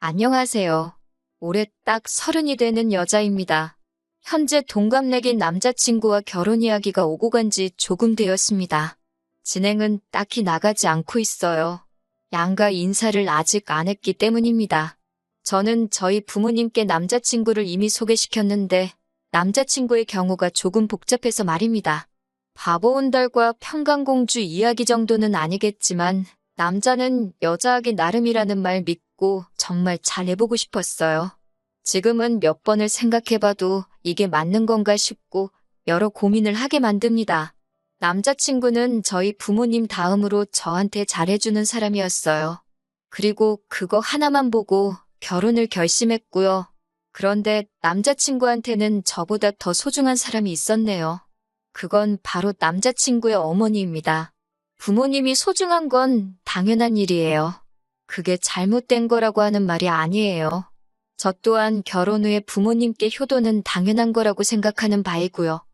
안녕하세요. 올해 딱 30이 되는 여자입니다. 현재 동갑내긴 남자친구와 결혼 이야기가 오고 간 지 조금 되었습니다. 진행은 딱히 나가지 않고 있어요. 양가 인사를 아직 안 했기 때문입니다. 저는 저희 부모님께 남자친구를 이미 소개시켰는데 남자친구의 경우가 조금 복잡해서 말입니다. 바보 온달과 평강공주 이야기 정도는 아니겠지만 남자는 여자하기 나름이라는 말 믿고 정말 잘해보고 싶었어요. 지금은 몇 번을 생각해봐도 이게 맞는 건가 싶고 여러 고민을 하게 만듭니다. 남자친구는 저희 부모님 다음으로 저한테 잘해주는 사람이었어요. 그리고 그거 하나만 보고 결혼을 결심했고요. 그런데 남자친구한테는 저보다 더 소중한 사람이 있었네요. 그건 바로 남자친구의 어머니입니다. 부모님이 소중한 건 당연한 일이에요. 그게 잘못된 거라고 하는 말이 아니에요. 저 또한 결혼 후에 부모님께 효도는 당연한 거라고 생각하는 바이고요.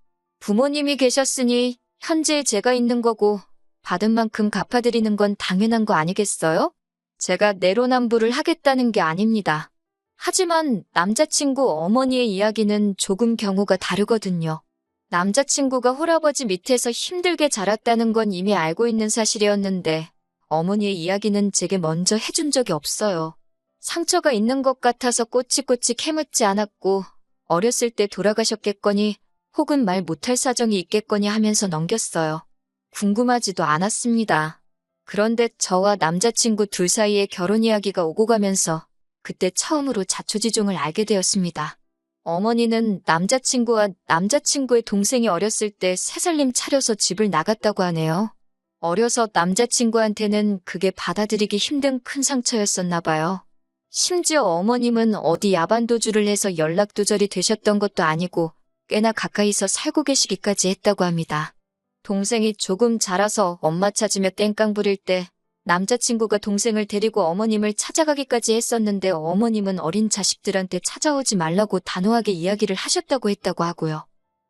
부모님이 계셨으니 현재 제가 있는 거고 받은 만큼 갚아드리는 건 당연한 거 아니겠어요? 제가 내로남불을 하겠다는 게 아닙니다. 하지만 남자친구 어머니의 이야기는 조금 경우가 다르거든요. 남자친구가 홀아버지 밑에서 힘들게 자랐다는 건 이미 알고 있는 사실이었는데 어머니의 이야기는 제게 먼저 해준 적이 없어요. 상처가 있는 것 같아서 꼬치꼬치 캐묻지 않았고 어렸을 때 돌아가셨겠거니 혹은 말 못할 사정이 있겠거니 하면서 넘겼어요. 궁금하지도 않았습니다. 그런데 저와 남자친구 둘 사이에 결혼 이야기가 오고 가면서 그때 처음으로 자초지종을 알게 되었습니다. 어머니는 남자친구와 남자친구의 동생이 어렸을 때 새살림 차려서 집을 나갔다고 하네요. 어려서 남자친구한테는 그게 받아들이기 힘든 큰 상처였었나 봐요. 심지어 어머님은 어디 야반도주를 해서 연락두절이 되셨던 것도 아니고 꽤나 가까이서 살고 계시기까지 했다고 합니다. 동생이 조금 자라서 엄마 찾으며 땡깡 부릴 때 남자친구가 동생을 데리고 어머님을 찾아가기까지 했었는데 어머님은 어린 자식들한테 찾아오지 말라고 단호하게 이야기를 하셨다고 했다고 하고요.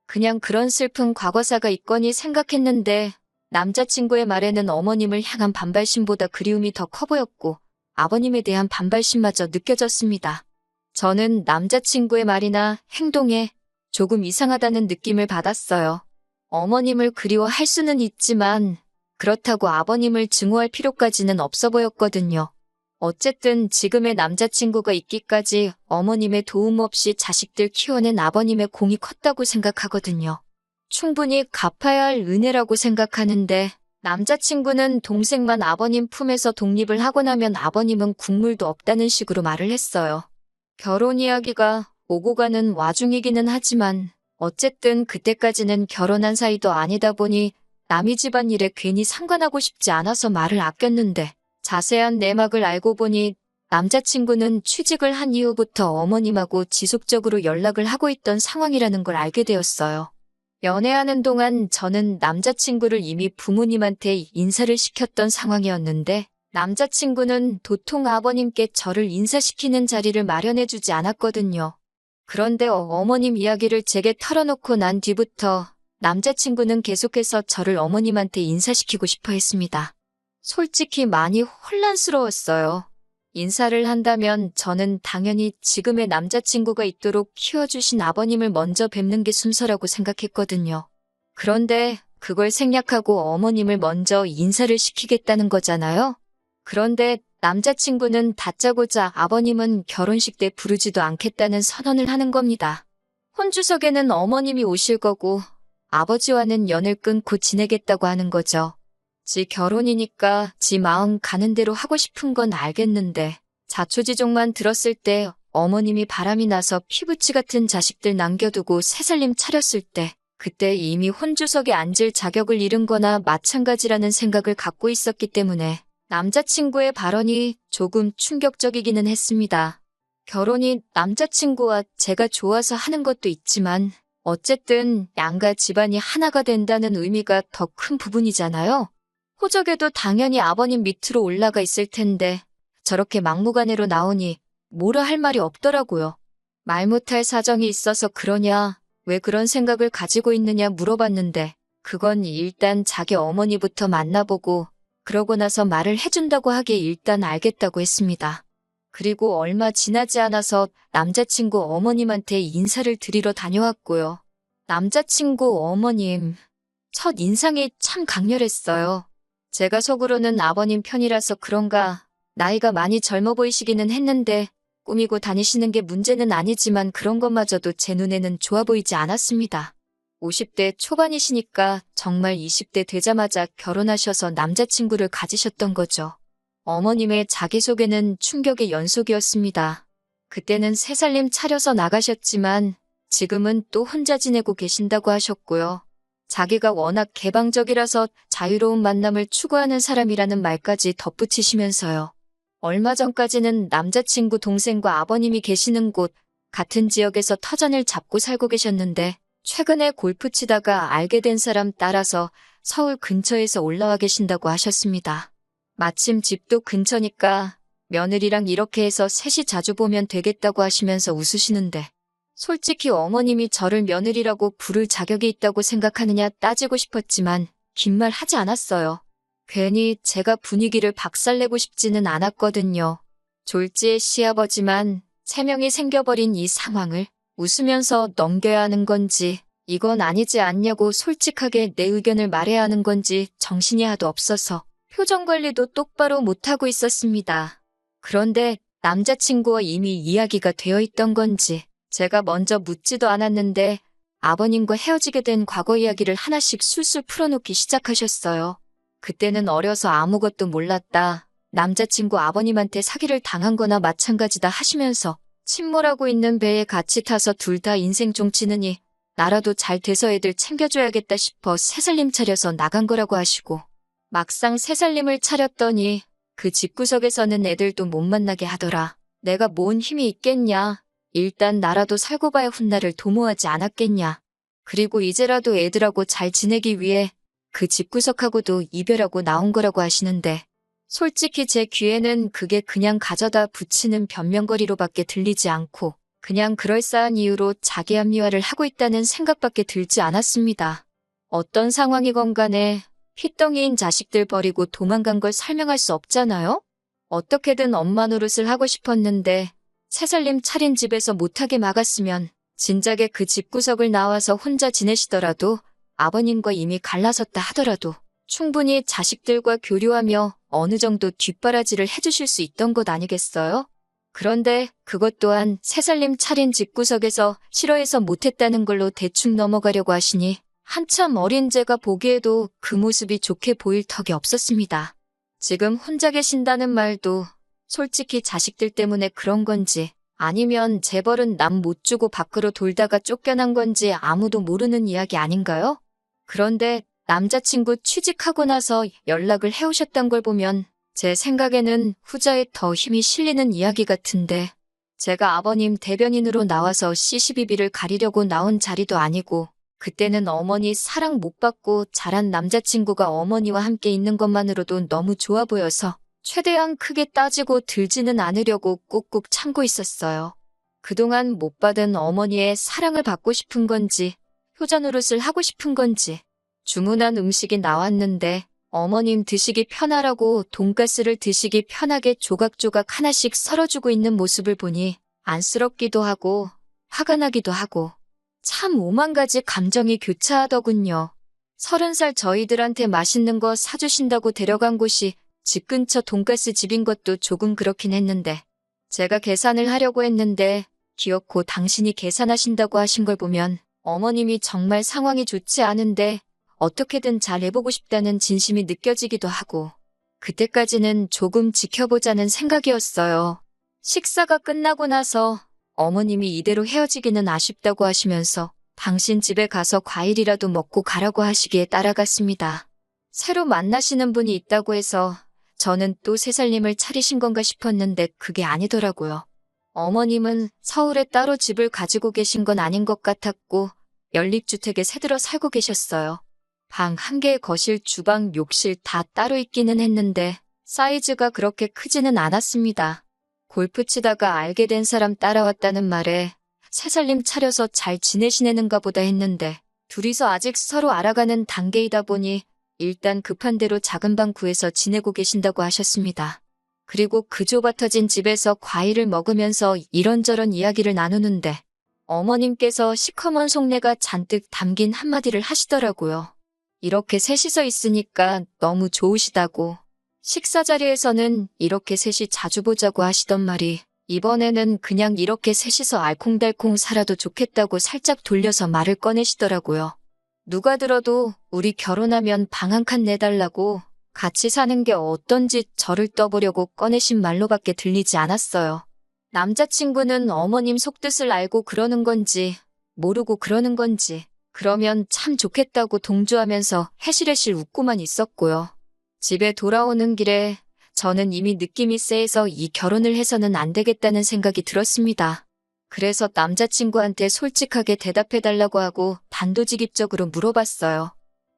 그냥 그런 슬픈 과거사가 있거니 생각했는데 남자친구의 말에는 어머님을 향한 반발심보다 그리움이 더 커 보였고 아버님에 대한 반발심마저 느껴졌습니다. 저는 남자친구의 말이나 행동에 조금 이상하다는 느낌을 받았어요. 어머님을 그리워할 수는 있지만 그렇다고 아버님을 증오할 필요까지는 없어 보였거든요. 어쨌든 지금의 남자친구가 있기까지 어머님의 도움 없이 자식들 키워낸 아버님의 공이 컸다고 생각하거든요. 충분히 갚아야 할 은혜라고 생각하는데 남자친구는 동생만 아버님 품에서 독립을 하고 나면 아버님은 국물도 없다는 식으로 말을 했어요. 결혼 이야기가 오고 가는 와중이기는 하지만 어쨌든 그때까지는 결혼한 사이도 아니다 보니 남의 집안일에 괜히 상관하고 싶지 않아서 말을 아꼈는데 자세한 내막을 알고 보니 남자친구는 취직을 한 이후부터 어머님하고 지속적으로 연락을 하고 있던 상황이라는 걸 알게 되었어요. 연애하는 동안 저는 남자친구를 이미 부모님한테 인사를 시켰던 상황이었는데 남자친구는 도통 아버님께 저를 인사시키는 자리를 마련해주지 않았거든요. 그런데 어머님 이야기를 제게 털어놓고 난 뒤부터 남자친구는 계속해서 저를 어머님한테 인사시키고 싶어 했습니다. 솔직히 많이 혼란스러웠어요. 인사를 한다면 저는 당연히 지금의 남자친구가 있도록 키워주신 아버님을 먼저 뵙는 게 순서라고 생각했거든요. 그런데 그걸 생략하고 어머님을 먼저 인사를 시키겠다는 거잖아요. 그런데 남자친구는 다짜고짜 아버님은 결혼식 때 부르지도 않겠다는 선언을 하는 겁니다. 혼주석에는 어머님이 오실 거고 아버지와는 연을 끊고 지내겠다고 하는 거죠. 지 결혼이니까 지 마음 가는 대로 하고 싶은 건 알겠는데 자초지종만 들었을 때 어머님이 바람이 나서 피부치 같은 자식들 남겨두고 새살림 차렸을 때 그때 이미 혼주석에 앉을 자격을 잃은 거나 마찬가지라는 생각을 갖고 있었기 때문에 남자친구의 발언이 조금 충격적이기는 했습니다. 결혼이 남자친구와 제가 좋아서 하는 것도 있지만 어쨌든 양가 집안이 하나가 된다는 의미가 더 큰 부분이잖아요. 호적에도 당연히 아버님 밑으로 올라가 있을 텐데 저렇게 막무가내로 나오니 뭐라 할 말이 없더라고요. 말 못할 사정이 있어서 그러냐, 왜 그런 생각을 가지고 있느냐 물어봤는데 그건 일단 자기 어머니부터 만나보고 그러고 나서 말을 해준다고 하기에 일단 알겠다고 했습니다. 그리고 얼마 지나지 않아서 남자친구 어머님한테 인사를 드리러 다녀왔고요. 남자친구 어머님, 첫 인상이 참 강렬했어요. 제가 속으로는 아버님 편이라서 그런가 나이가 많이 젊어 보이시기는 했는데 꾸미고 다니시는 게 문제는 아니지만 그런 것마저도 제 눈에는 좋아 보이지 않았습니다. 50대 초반이시니까 정말 20대 되자마자 결혼하셔서 남자친구를 가지셨던 거죠. 어머님의 자기소개는 충격의 연속이었습니다. 그때는 세 살림 차려서 나가셨지만 지금은 또 혼자 지내고 계신다고 하셨고요. 자기가 워낙 개방적이라서 자유로운 만남을 추구하는 사람이라는 말까지 덧붙이시면서요. 얼마 전까지는 남자친구 동생과 아버님이 계시는 곳 같은 지역에서 터전을 잡고 살고 계셨는데 최근에 골프 치다가 알게 된 사람 따라서 서울 근처에서 올라와 계신다고 하셨습니다. 마침 집도 근처니까 며느리랑 이렇게 해서 셋이 자주 보면 되겠다고 하시면서 웃으시는데 솔직히 어머님이 저를 며느리라고 부를 자격이 있다고 생각하느냐 따지고 싶었지만 긴 말 하지 않았어요. 괜히 제가 분위기를 박살내고 싶지는 않았거든요. 졸지의 시아버지만 3명이 생겨버린 이 상황을 웃으면서 넘겨야 하는 건지 이건 아니지 않냐고 솔직하게 내 의견을 말해야 하는 건지 정신이 하도 없어서 표정 관리도 똑바로 못하고 있었습니다. 그런데 남자친구와 이미 이야기가 되어 있던 건지 제가 먼저 묻지도 않았는데 아버님과 헤어지게 된 과거 이야기를 하나씩 술술 풀어놓기 시작하셨어요. 그때는 어려서 아무것도 몰랐다. 남자친구 아버님한테 사기를 당한 거나 마찬가지다 하시면서 침몰하고 있는 배에 같이 타서 둘 다 인생 종치느니 나라도 잘 돼서 애들 챙겨줘야겠다 싶어 새살림 차려서 나간 거라고 하시고 막상 새살림을 차렸더니 그 집구석에서는 애들도 못 만나게 하더라. 내가 뭔 힘이 있겠냐. 일단 나라도 살고 봐야 훗날을 도모하지 않았겠냐. 그리고 이제라도 애들하고 잘 지내기 위해 그 집구석하고도 이별하고 나온 거라고 하시는데 솔직히 제 귀에는 그게 그냥 가져다 붙이는 변명거리로밖에 들리지 않고 그냥 그럴싸한 이유로 자기 합리화를 하고 있다는 생각밖에 들지 않았습니다. 어떤 상황이건 간에 핏덩이인 자식들 버리고 도망간 걸 설명할 수 없잖아요? 어떻게든 엄마 노릇을 하고 싶었는데 새살림 차린 집에서 못하게 막았으면 진작에 그 집구석을 나와서 혼자 지내시더라도 아버님과 이미 갈라섰다 하더라도 충분히 자식들과 교류하며 어느 정도 뒷바라지를 해주실 수 있던 것 아니겠어요? 그런데 그것 또한 새살림 차린 집구석에서 싫어해서 못했다는 걸로 대충 넘어가려고 하시니 한참 어린 제가 보기에도 그 모습이 좋게 보일 턱이 없었습니다. 지금 혼자 계신다는 말도 솔직히 자식들 때문에 그런 건지 아니면 재벌은 남 못 주고 밖으로 돌다가 쫓겨난 건지 아무도 모르는 이야기 아닌가요? 그런데 남자친구 취직하고 나서 연락을 해오셨던 걸 보면 제 생각에는 후자에 더 힘이 실리는 이야기 같은데 제가 아버님 대변인으로 나와서 시시비비를 가리려고 나온 자리도 아니고 그때는 어머니 사랑 못 받고 자란 남자친구가 어머니와 함께 있는 것만으로도 너무 좋아 보여서 최대한 크게 따지고 들지는 않으려고 꾹꾹 참고 있었어요. 그동안 못 받은 어머니의 사랑을 받고 싶은 건지 효자 노릇을 하고 싶은 건지 주문한 음식이 나왔는데 어머님 드시기 편하라고 돈가스를 드시기 편하게 조각조각 하나씩 썰어주고 있는 모습을 보니 안쓰럽기도 하고 화가 나기도 하고 참 오만 가지 감정이 교차하더군요. 30살 저희들한테 맛있는 거 사주신다고 데려간 곳이 집 근처 돈가스 집인 것도 조금 그렇긴 했는데 제가 계산을 하려고 했는데 기어코 당신이 계산하신다고 하신 걸 보면 어머님이 정말 상황이 좋지 않은데 어떻게든 잘 해보고 싶다는 진심이 느껴지기도 하고 그때까지는 조금 지켜보자는 생각이었어요. 식사가 끝나고 나서 어머님이 이대로 헤어지기는 아쉽다고 하시면서 당신 집에 가서 과일이라도 먹고 가라고 하시기에 따라갔습니다. 새로 만나시는 분이 있다고 해서 저는 또 새살림을 차리신 건가 싶었는데 그게 아니더라고요. 어머님은 서울에 따로 집을 가지고 계신 건 아닌 것 같았고 연립주택에 새들어 살고 계셨어요. 방 1개에 거실, 주방, 욕실 다 따로 있기는 했는데 사이즈가 그렇게 크지는 않았습니다. 골프 치다가 알게 된 사람 따라왔다는 말에 새살림 차려서 잘 지내시는가 보다 했는데 둘이서 아직 서로 알아가는 단계이다 보니 일단 급한 대로 작은 방 구해서 지내고 계신다고 하셨습니다. 그리고 그 좁아터진 집에서 과일을 먹으면서 이런저런 이야기를 나누는데 어머님께서 시커먼 속내가 잔뜩 담긴 한마디를 하시더라고요. 이렇게 셋이서 있으니까 너무 좋으시다고. 식사 자리에서는 이렇게 셋이 자주 보자고 하시던 말이 이번에는 그냥 이렇게 셋이서 알콩달콩 살아도 좋겠다고 살짝 돌려서 말을 꺼내시더라고요. 누가 들어도 우리 결혼하면 방 한 칸 내달라고 같이 사는 게 어떤지 저를 떠보려고 꺼내신 말로밖에 들리지 않았어요. 남자친구는 어머님 속뜻을 알고 그러는 건지 모르고 그러는 건지 그러면 참 좋겠다고 동조하면서 해실해실 웃고만 있었고요. 집에 돌아오는 길에 저는 이미 느낌이 쎄해서 이 결혼을 해서는 안 되겠다는 생각이 들었습니다. 그래서 남자친구한테 솔직하게 대답해달라고 하고 단도직입적으로 물어봤어요.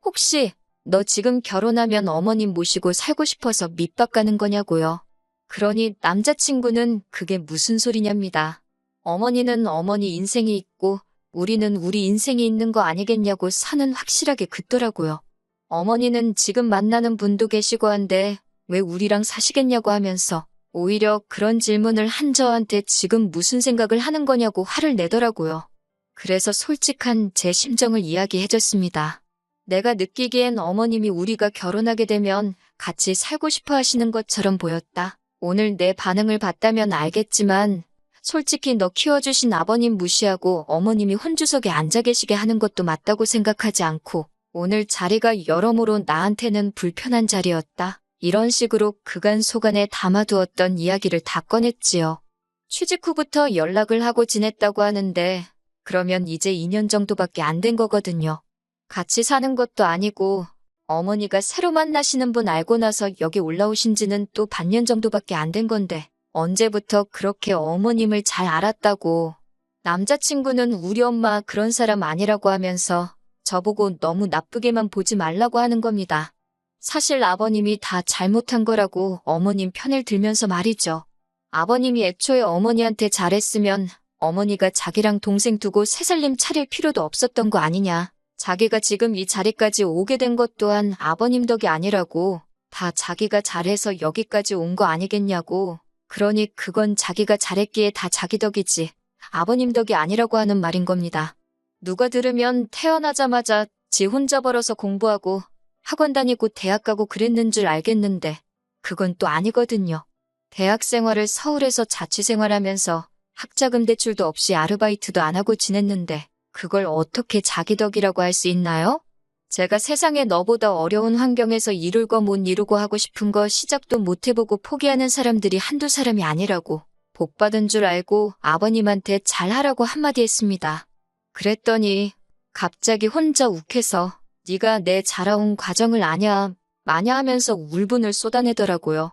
혹시 너 지금 결혼하면 어머님 모시고 살고 싶어서 밑밥 가는 거냐고요. 그러니 남자친구는 그게 무슨 소리냐입니다. 어머니는 어머니 인생이 있고 우리는 우리 인생이 있는 거 아니겠냐고 선은 확실하게 긋더라고요. 어머니는 지금 만나는 분도 계시고 한데 왜 우리랑 사시겠냐고 하면서 오히려 그런 질문을 한 저한테 지금 무슨 생각을 하는 거냐고 화를 내더라고요. 그래서 솔직한 제 심정을 이야기해줬습니다. 내가 느끼기엔 어머님이 우리가 결혼하게 되면 같이 살고 싶어 하시는 것처럼 보였다. 오늘 내 반응을 봤다면 알겠지만 솔직히 너 키워주신 아버님 무시하고 어머님이 혼주석에 앉아 계시게 하는 것도 맞다고 생각하지 않고 오늘 자리가 여러모로 나한테는 불편한 자리였다. 이런 식으로 그간 속안에 담아두었던 이야기를 다 꺼냈지요. 취직 후부터 연락을 하고 지냈다고 하는데 그러면 이제 2년 정도밖에 안 된 거거든요. 같이 사는 것도 아니고 어머니가 새로 만나시는 분 알고 나서 여기 올라오신 지는 또 반년 정도밖에 안 된 건데 언제부터 그렇게 어머님을 잘 알았다고. 남자친구는 우리 엄마 그런 사람 아니라고 하면서 저보고 너무 나쁘게만 보지 말라고 하는 겁니다. 사실 아버님이 다 잘못한 거라고 어머님 편을 들면서 말이죠. 아버님이 애초에 어머니한테 잘했으면 어머니가 자기랑 동생 두고 새살림 차릴 필요도 없었던 거 아니냐. 자기가 지금 이 자리까지 오게 된 것 또한 아버님 덕이 아니라고. 다 자기가 잘해서 여기까지 온 거 아니겠냐고. 그러니 그건 자기가 잘했기에 다 자기 덕이지 아버님 덕이 아니라고 하는 말인 겁니다. 누가 들으면 태어나자마자 지 혼자 벌어서 공부하고 학원 다니고 대학 가고 그랬는 줄 알겠는데 그건 또 아니거든요. 대학 생활을 서울에서 자취생활하면서 학자금 대출도 없이 아르바이트도 안 하고 지냈는데 그걸 어떻게 자기 덕이라고 할 수 있나요? 제가 세상에 너보다 어려운 환경에서 이룰 거 못 이루고 하고 싶은 거 시작도 못 해보고 포기하는 사람들이 한두 사람이 아니라고 복 받은 줄 알고 아버님한테 잘하라고 한마디 했습니다. 그랬더니 갑자기 혼자 욱해서 네가 내 자라온 과정을 아냐 마냐 하면서 울분을 쏟아내더라고요.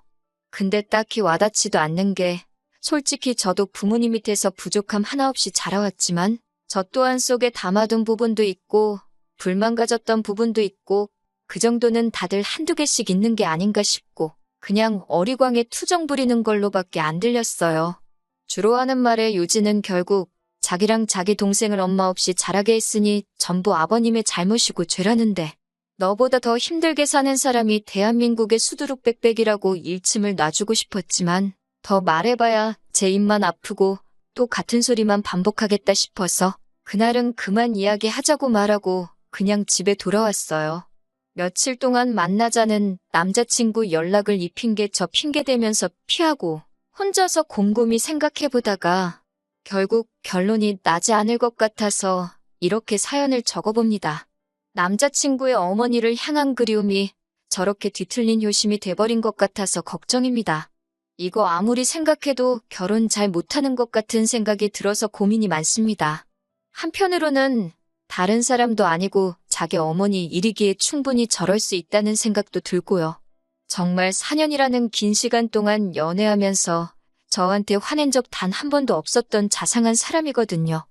근데 딱히 와닿지도 않는 게 솔직히 저도 부모님 밑에서 부족함 하나 없이 자라왔지만 저 또한 속에 담아둔 부분도 있고 불만 가졌던 부분도 있고 그 정도는 다들 한두 개씩 있는 게 아닌가 싶고 그냥 어리광에 투정 부리는 걸로밖에 안 들렸어요. 주로 하는 말에 요지는 결국 자기랑 자기 동생을 엄마 없이 자라게 했으니 전부 아버님의 잘못이고 죄라는데 너보다 더 힘들게 사는 사람이 대한민국의 수두룩백백이라고 일침을 놔주고 싶었지만 더 말해봐야 제 입만 아프고 또 같은 소리만 반복하겠다 싶어서 그날은 그만 이야기하자고 말하고 그냥 집에 돌아왔어요. 며칠 동안 만나자는 남자친구 연락을 이 핑계 저 핑계 대면서 피하고 혼자서 곰곰이 생각해보다가 결국 결론이 나지 않을 것 같아서 이렇게 사연을 적어봅니다. 남자친구의 어머니를 향한 그리움이 저렇게 뒤틀린 효심이 돼버린 것 같아서 걱정입니다. 이거 아무리 생각해도 결혼 잘 못하는 것 같은 생각이 들어서 고민이 많습니다. 한편으로는 다른 사람도 아니고 자기 어머니 일이기에 충분히 저럴 수 있다는 생각도 들고요. 정말 4년이라는 긴 시간 동안 연애하면서 저한테 화낸 적 단 한 번도 없었던 자상한 사람이거든요.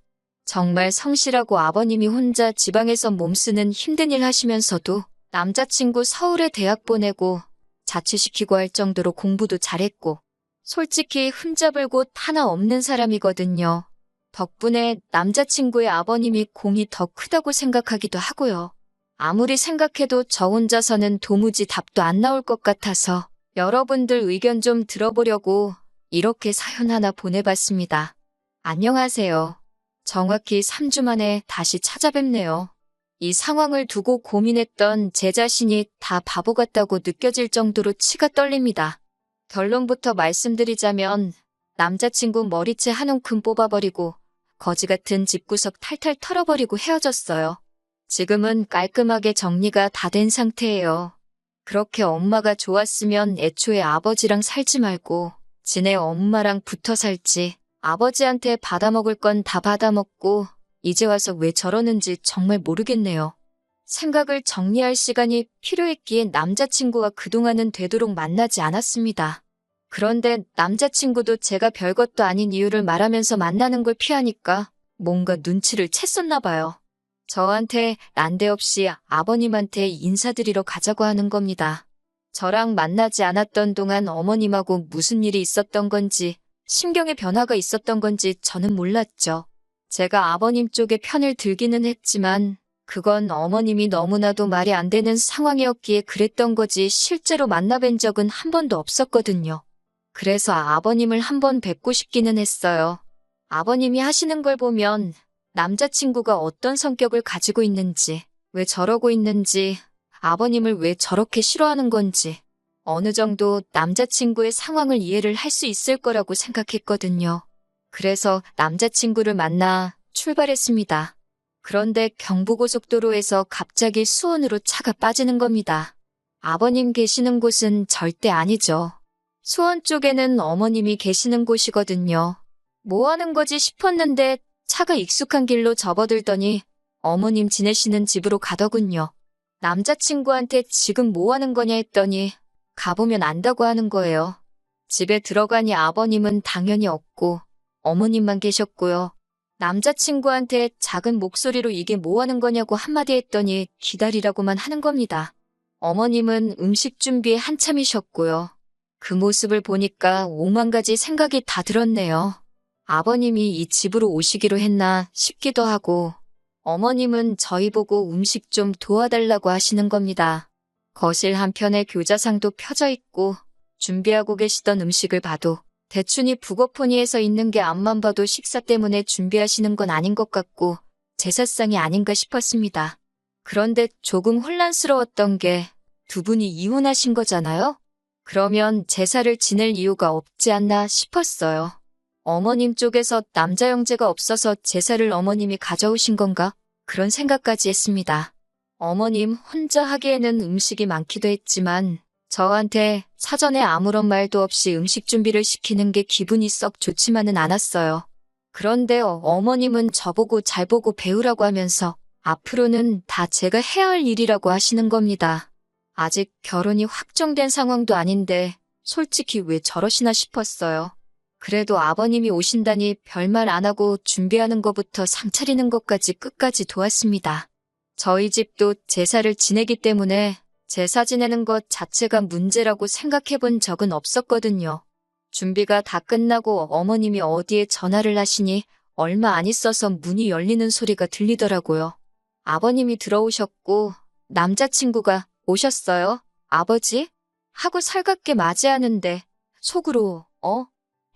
정말 성실하고 아버님이 혼자 지방에서 몸쓰는 힘든 일 하시면서도 남자친구 서울에 대학 보내고 자취시키고 할 정도로 공부도 잘했고 솔직히 흠잡을 곳 하나 없는 사람이거든요. 덕분에 남자친구의 아버님이 공이 더 크다고 생각하기도 하고요. 아무리 생각해도 저 혼자서는 도무지 답도 안 나올 것 같아서 여러분들 의견 좀 들어보려고 이렇게 사연 하나 보내봤습니다. 안녕하세요. 정확히 3주 만에 다시 찾아뵙네요. 이 상황을 두고 고민했던 제 자신이 다 바보 같다고 느껴질 정도로 치가 떨립니다. 결론부터 말씀드리자면 남자친구 머리채 한 움큼 뽑아버리고 거지 같은 집구석 탈탈 털어버리고 헤어졌어요. 지금은 깔끔하게 정리가 다 된 상태예요. 그렇게 엄마가 좋았으면 애초에 아버지랑 살지 말고 지네 엄마랑 붙어 살지. 아버지한테 받아먹을 건 다 받아먹고 이제 와서 왜 저러는지 정말 모르겠네요. 생각을 정리할 시간이 필요했기에 남자친구와 그동안은 되도록 만나지 않았습니다. 그런데 남자친구도 제가 별것도 아닌 이유를 말하면서 만나는 걸 피하니까 뭔가 눈치를 챘었나 봐요. 저한테 난데없이 아버님한테 인사드리러 가자고 하는 겁니다. 저랑 만나지 않았던 동안 어머님하고 무슨 일이 있었던 건지 심경의 변화가 있었던 건지 저는 몰랐죠. 제가 아버님 쪽에 편을 들기는 했지만 그건 어머님이 너무나도 말이 안 되는 상황이었기에 그랬던 거지 실제로 만나뵌 적은 한 번도 없었거든요. 그래서 아버님을 한 번 뵙고 싶기는 했어요. 아버님이 하시는 걸 보면 남자친구가 어떤 성격을 가지고 있는지, 왜 저러고 있는지, 아버님을 왜 저렇게 싫어하는 건지 어느 정도 남자친구의 상황을 이해를 할 수 있을 거라고 생각했거든요. 그래서 남자친구를 만나 출발했습니다. 그런데 경부고속도로에서 갑자기 수원으로 차가 빠지는 겁니다. 아버님 계시는 곳은 절대 아니죠. 수원 쪽에는 어머님이 계시는 곳이거든요. 뭐 하는 거지 싶었는데 차가 익숙한 길로 접어들더니 어머님 지내시는 집으로 가더군요. 남자친구한테 지금 뭐 하는 거냐 했더니 가보면 안다고 하는 거예요. 집에 들어가니 아버님은 당연히 없고 어머님만 계셨고요. 남자친구한테 작은 목소리로 이게 뭐 하는 거냐고 한마디 했더니 기다리라고만 하는 겁니다. 어머님은 음식 준비에 한참이셨고요. 그 모습을 보니까 5만 가지 생각이 다 들었네요. 아버님이 이 집으로 오시기로 했나 싶기도 하고 어머님은 저희 보고 음식 좀 도와달라고 하시는 겁니다. 거실 한편에 교자상도 펴져 있고 준비하고 계시던 음식을 봐도 대충이 북어포니에서 있는 게 앞만 봐도 식사 때문에 준비하시는 건 아닌 것 같고 제사상이 아닌가 싶었습니다. 그런데 조금 혼란스러웠던 게 두 분이 이혼하신 거잖아요? 그러면 제사를 지낼 이유가 없지 않나 싶었어요. 어머님 쪽에서 남자 형제가 없어서 제사를 어머님이 가져오신 건가? 그런 생각까지 했습니다. 어머님 혼자 하기에는 음식이 많기도 했지만 저한테 사전에 아무런 말도 없이 음식 준비를 시키는 게 기분이 썩 좋지만은 않았어요. 그런데 어머님은 저보고 잘 보고 배우라고 하면서 앞으로는 다 제가 해야 할 일이라고 하시는 겁니다. 아직 결혼이 확정된 상황도 아닌데 솔직히 왜 저러시나 싶었어요. 그래도 아버님이 오신다니 별말 안 하고 준비하는 것부터 상 차리는 것까지 끝까지 도왔습니다. 저희 집도 제사를 지내기 때문에 제사 지내는 것 자체가 문제라고 생각해 본 적은 없었거든요. 준비가 다 끝나고 어머님이 어디에 전화를 하시니 얼마 안 있어서 문이 열리는 소리가 들리더라고요. 아버님이 들어오셨고 남자친구가 오셨어요? 아버지? 하고 살갑게 맞이하는데 속으로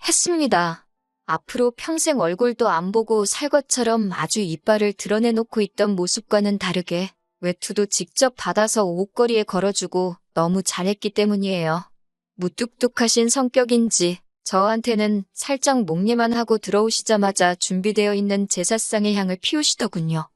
했습니다. 앞으로 평생 얼굴도 안 보고 살 것처럼 아주 이빨을 드러내놓고 있던 모습과는 다르게 외투도 직접 받아서 옷걸이에 걸어주고 너무 잘했기 때문이에요. 무뚝뚝하신 성격인지 저한테는 살짝 목례만 하고 들어오시자마자 준비되어 있는 제사상의 향을 피우시더군요.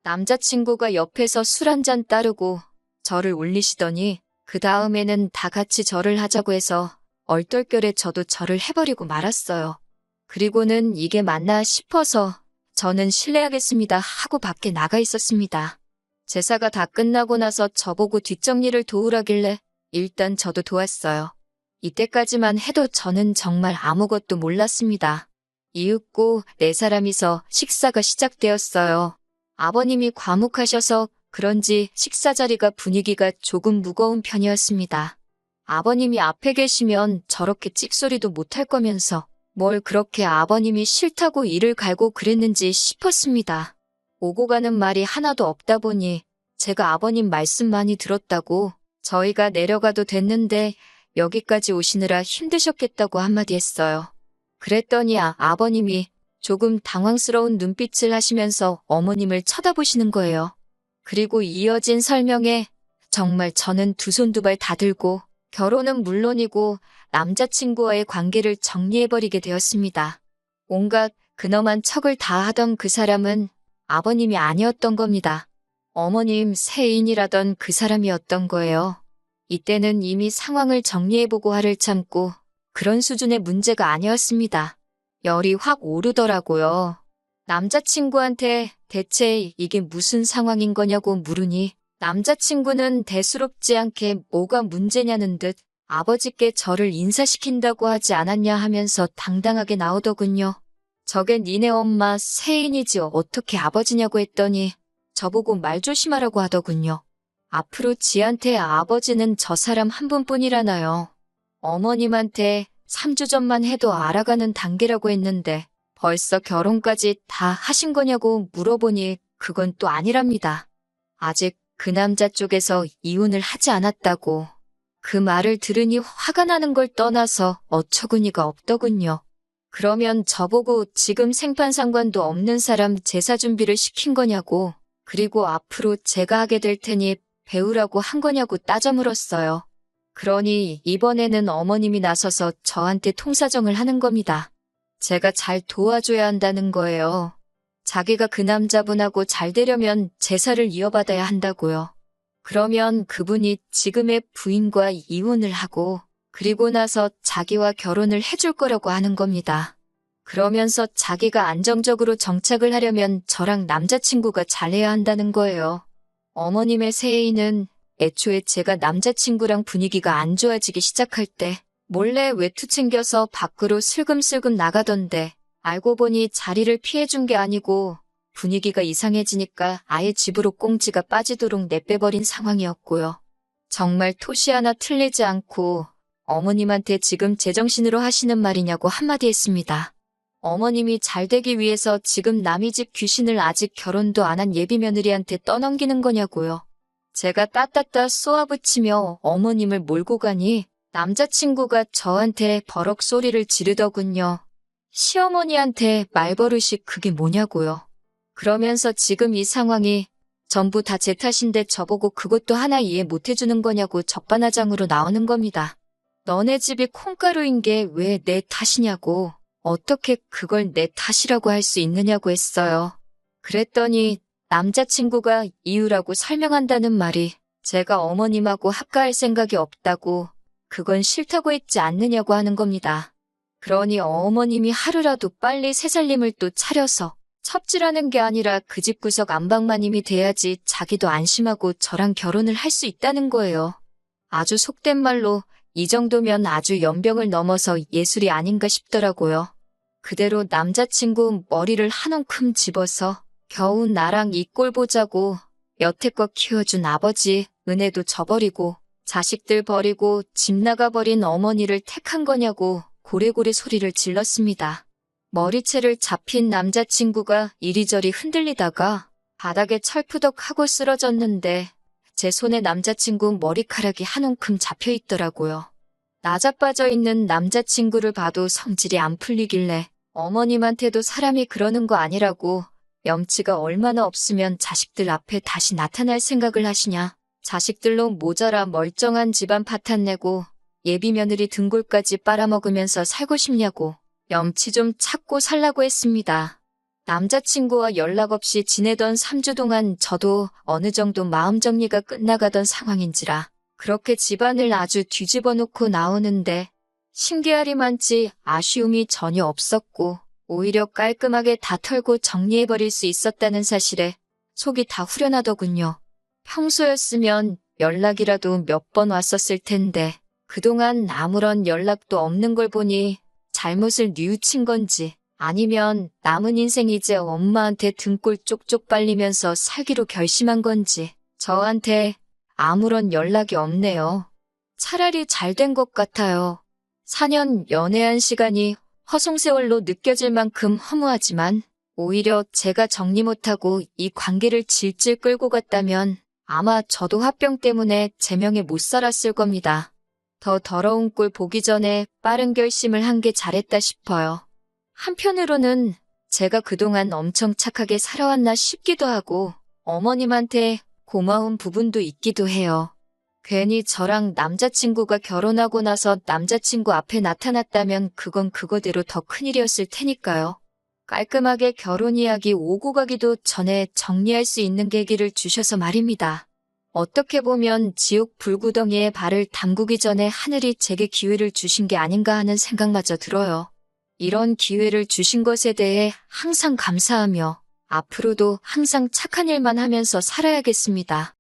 남자친구가 옆에서 술 한 잔 따르고 저를 올리시더니 그 다음에는 다 같이 절을 하자고 해서 얼떨결에 저도 절을 해버리고 말았어요. 그리고는 이게 맞나 싶어서 저는 실례하겠습니다 하고 밖에 나가 있었습니다. 제사가 다 끝나고 나서 저보고 뒷정리를 도우라길래 일단 저도 도왔어요. 이때까지만 해도 저는 정말 아무것도 몰랐습니다. 이윽고 네 사람이서 식사가 시작되었어요. 아버님이 과묵하셔서 그런지 식사 자리가 분위기가 조금 무거운 편이었습니다. 아버님이 앞에 계시면 저렇게 찍소리도 못할 거면서 뭘 그렇게 아버님이 싫다고 이를 갈고 그랬는지 싶었습니다. 오고 가는 말이 하나도 없다 보니 제가 아버님 말씀 많이 들었다고 저희가 내려가도 됐는데 여기까지 오시느라 힘드셨겠다고 한마디 했어요. 그랬더니 아버님이 조금 당황스러운 눈빛을 하시면서 어머님을 쳐다보시는 거예요. 그리고 이어진 설명에 정말 저는 두 손 두 발 다 들고 결혼은 물론이고 남자친구와의 관계를 정리해버리게 되었습니다. 온갖 근엄한 척을 다 하던 그 사람은 아버님이 아니었던 겁니다. 어머님 세인이라던 그 사람이었던 거예요. 이때는 이미 상황을 정리해보고 화를 참고 그런 수준의 문제가 아니었습니다. 열이 확 오르더라고요. 남자친구한테 대체 이게 무슨 상황인 거냐고 물으니 남자친구는 대수롭지 않게 뭐가 문제냐는 듯 아버지께 저를 인사시킨다고 하지 않았냐 하면서 당당하게 나오더군요. 저게 니네 엄마 세인이지 어떻게 아버지냐고 했더니 저보고 말 조심하라고 하더군요. 앞으로 지한테 아버지는 저 사람 한 분뿐이라나요. 어머님한테 3주 전만 해도 알아가는 단계라고 했는데 벌써 결혼까지 다 하신 거냐고 물어보니 그건 또 아니랍니다. 아직 그 남자 쪽에서 이혼을 하지 않았다고. 그 말을 들으니 화가 나는 걸 떠나서 어처구니가 없더군요. 그러면 저보고 지금 생판상관도 없는 사람 제사 준비를 시킨 거냐고, 그리고 앞으로 제가 하게 될 테니 배우라고 한 거냐고 따져 물었어요. 그러니 이번에는 어머님이 나서서 저한테 통사정을 하는 겁니다. 제가 잘 도와줘야 한다는 거예요. 자기가 그 남자분하고 잘 되려면 제사를 이어받아야 한다고요. 그러면 그분이 지금의 부인과 이혼을 하고 그리고 나서 자기와 결혼을 해줄 거라고 하는 겁니다. 그러면서 자기가 안정적으로 정착을 하려면 저랑 남자친구가 잘해야 한다는 거예요. 어머님의 세인은 애초에 제가 남자친구랑 분위기가 안 좋아지기 시작할 때 몰래 외투 챙겨서 밖으로 슬금슬금 나가던데 알고 보니 자리를 피해준 게 아니고 분위기가 이상해지니까 아예 집으로 꽁지가 빠지도록 내빼버린 상황이었고요. 정말 토시 하나 틀리지 않고 어머님한테 지금 제정신으로 하시는 말이냐고 한마디 했습니다. 어머님이 잘 되기 위해서 지금 남의 집 귀신을 아직 결혼도 안 한 예비 며느리한테 떠넘기는 거냐고요. 제가 따따따 쏘아붙이며 어머님을 몰고 가니 남자친구가 저한테 버럭 소리를 지르더군요. 시어머니한테 말버릇이 그게 뭐냐고요. 그러면서 지금 이 상황이 전부 다 제 탓인데 저보고 그것도 하나 이해 못해주는 거냐고 적반하장으로 나오는 겁니다. 너네 집이 콩가루인 게 왜 내 탓이냐고, 어떻게 그걸 내 탓이라고 할 수 있느냐고 했어요. 그랬더니 남자친구가 이유라고 설명한다는 말이 제가 어머님하고 합가할 생각이 없다고, 그건 싫다고 했지 않느냐고 하는 겁니다. 그러니 어머님이 하루라도 빨리 새살림을 또 차려서 첩질하는 게 아니라 그 집 구석 안방마님이 돼야지 자기도 안심하고 저랑 결혼을 할 수 있다는 거예요. 아주 속된 말로 이 정도면 아주 연병을 넘어서 예술이 아닌가 싶더라고요. 그대로 남자친구 머리를 한 움큼 집어서 겨우 나랑 이 꼴 보자고 여태껏 키워준 아버지 은혜도 저버리고 자식들 버리고 집 나가버린 어머니를 택한 거냐고 고래고래 소리를 질렀습니다. 머리채를 잡힌 남자친구가 이리저리 흔들리다가 바닥에 철푸덕하고 쓰러졌는데 제 손에 남자친구 머리카락이 한 움큼 잡혀있더라고요. 나자빠져 있는 남자친구를 봐도 성질이 안 풀리길래 어머님한테도 사람이 그러는 거 아니라고, 염치가 얼마나 없으면 자식들 앞에 다시 나타날 생각을 하시냐. 자식들로 모자라 멀쩡한 집안 파탄내고 예비 며느리 등골까지 빨아먹으면서 살고 싶냐고 염치 좀 찾고 살라고 했습니다. 남자친구와 연락 없이 지내던 3주 동안 저도 어느 정도 마음 정리가 끝나가던 상황인지라 그렇게 집안을 아주 뒤집어 놓고 나오는데 신기하리만치 아쉬움이 전혀 없었고 오히려 깔끔하게 다 털고 정리해버릴 수 있었다는 사실에 속이 다 후련하더군요. 평소였으면 연락이라도 몇 번 왔었을 텐데 그동안 아무런 연락도 없는 걸 보니 잘못을 뉘우친 건지 아니면 남은 인생 이제 엄마한테 등골 쪽쪽 빨리면서 살기로 결심한 건지 저한테 아무런 연락이 없네요. 차라리 잘 된 것 같아요. 4년 연애한 시간이 허송세월로 느껴질 만큼 허무하지만 오히려 제가 정리 못하고 이 관계를 질질 끌고 갔다면 아마 저도 화병 때문에 제명에 못 살았을 겁니다. 더 더러운 꼴 보기 전에 빠른 결심을 한 게 잘했다 싶어요. 한편으로는 제가 그동안 엄청 착하게 살아왔나 싶기도 하고 어머님한테 고마운 부분도 있기도 해요. 괜히 저랑 남자친구가 결혼하고 나서 남자친구 앞에 나타났다면 그건 그거대로 더 큰일이었을 테니까요. 깔끔하게 결혼 이야기 오고 가기도 전에 정리할 수 있는 계기를 주셔서 말입니다. 어떻게 보면 지옥 불구덩이에 발을 담그기 전에 하늘이 제게 기회를 주신 게 아닌가 하는 생각마저 들어요. 이런 기회를 주신 것에 대해 항상 감사하며 앞으로도 항상 착한 일만 하면서 살아야겠습니다.